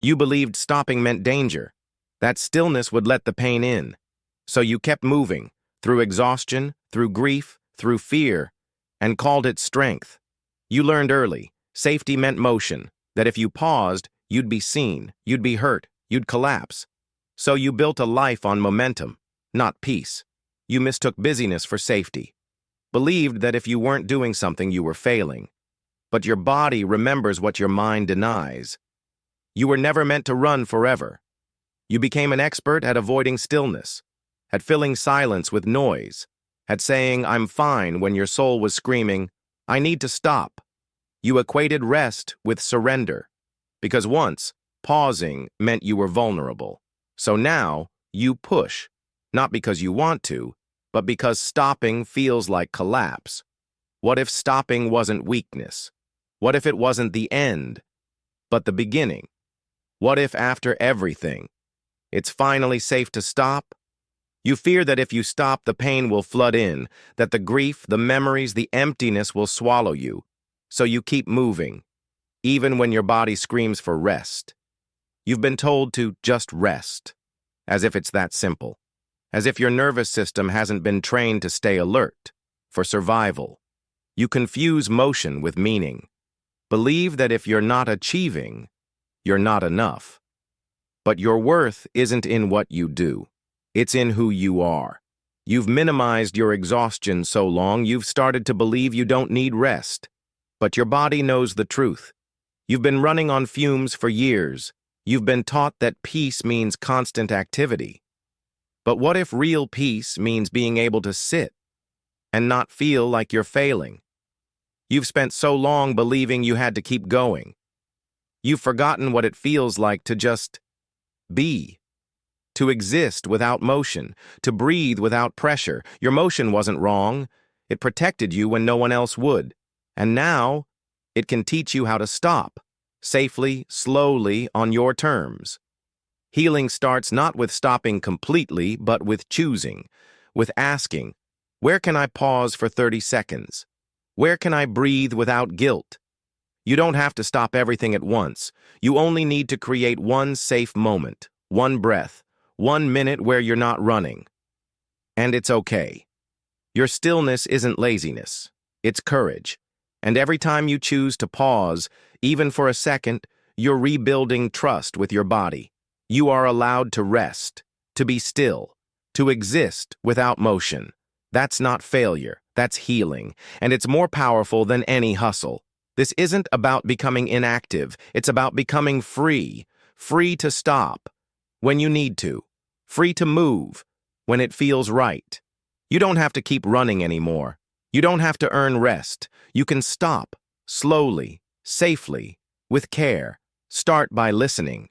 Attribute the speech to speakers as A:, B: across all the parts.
A: You believed stopping meant danger. That stillness would let the pain in. So you kept moving, through exhaustion, through grief, through fear, and called it strength. You learned early, safety meant motion, that if you paused, you'd be seen, you'd be hurt, you'd collapse. So you built a life on momentum, not peace. You mistook busyness for safety. Believed that if you weren't doing something, you were failing. But your body remembers what your mind denies. You were never meant to run forever. You became an expert at avoiding stillness, at filling silence with noise, at saying, "I'm fine," when your soul was screaming, "I need to stop." You equated rest with surrender, because once, pausing meant you were vulnerable. So now, you push, not because you want to, but because stopping feels like collapse. What if stopping wasn't weakness? What if it wasn't the end, but the beginning? What if after everything, it's finally safe to stop? You fear that if you stop, the pain will flood in, that the grief, the memories, the emptiness will swallow you. So you keep moving, even when your body screams for rest. You've been told to just rest, as if it's that simple, as if your nervous system hasn't been trained to stay alert, for survival. You confuse motion with meaning. Believe that if you're not achieving, you're not enough. But your worth isn't in what you do. It's in who you are. You've minimized your exhaustion so long, you've started to believe you don't need rest. But your body knows the truth. You've been running on fumes for years. You've been taught that peace means constant activity. But what if real peace means being able to sit and not feel like you're failing? You've spent so long believing you had to keep going. You've forgotten what it feels like to just be, to exist without motion, to breathe without pressure. Your motion wasn't wrong. It protected you when no one else would. And now, it can teach you how to stop, safely, slowly, on your terms. Healing starts not with stopping completely, but with choosing, with asking, where can I pause for 30 seconds? Where can I breathe without guilt? You don't have to stop everything at once. You only need to create one safe moment, one breath, 1 minute where you're not running. And it's okay. Your stillness isn't laziness. It's courage. And every time you choose to pause, even for a second, you're rebuilding trust with your body. You are allowed to rest, to be still, to exist without motion. That's not failure, that's healing, and it's more powerful than any hustle. This isn't about becoming inactive, it's about becoming free, free to stop when you need to, free to move when it feels right. You don't have to keep running anymore. You don't have to earn rest. You can stop, slowly, safely, with care. Start by listening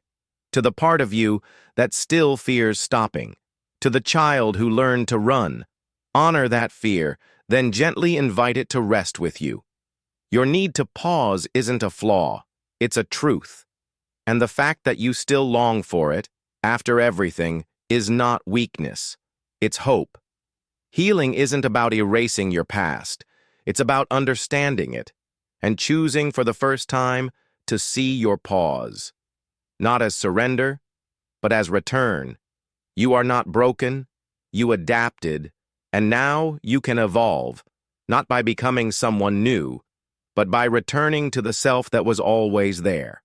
A: to the part of you that still fears stopping, to the child who learned to run. Honor that fear, then gently invite it to rest with you. Your need to pause isn't a flaw, it's a truth. And the fact that you still long for it, after everything, is not weakness, it's hope. Healing isn't about erasing your past, it's about understanding it, and choosing for the first time to see your pause. Not as surrender, but as return. You are not broken, you adapted, and now you can evolve, not by becoming someone new, but by returning to the self that was always there.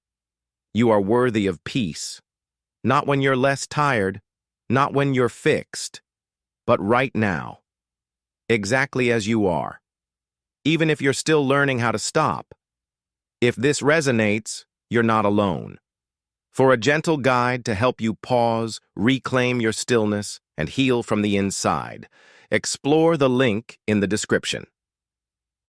A: You are worthy of peace, not when you're less tired, not when you're fixed, but right now, exactly as you are. Even if you're still learning how to stop. If this resonates, you're not alone. For a gentle guide to help you pause, reclaim your stillness, and heal from the inside, explore the link in the description.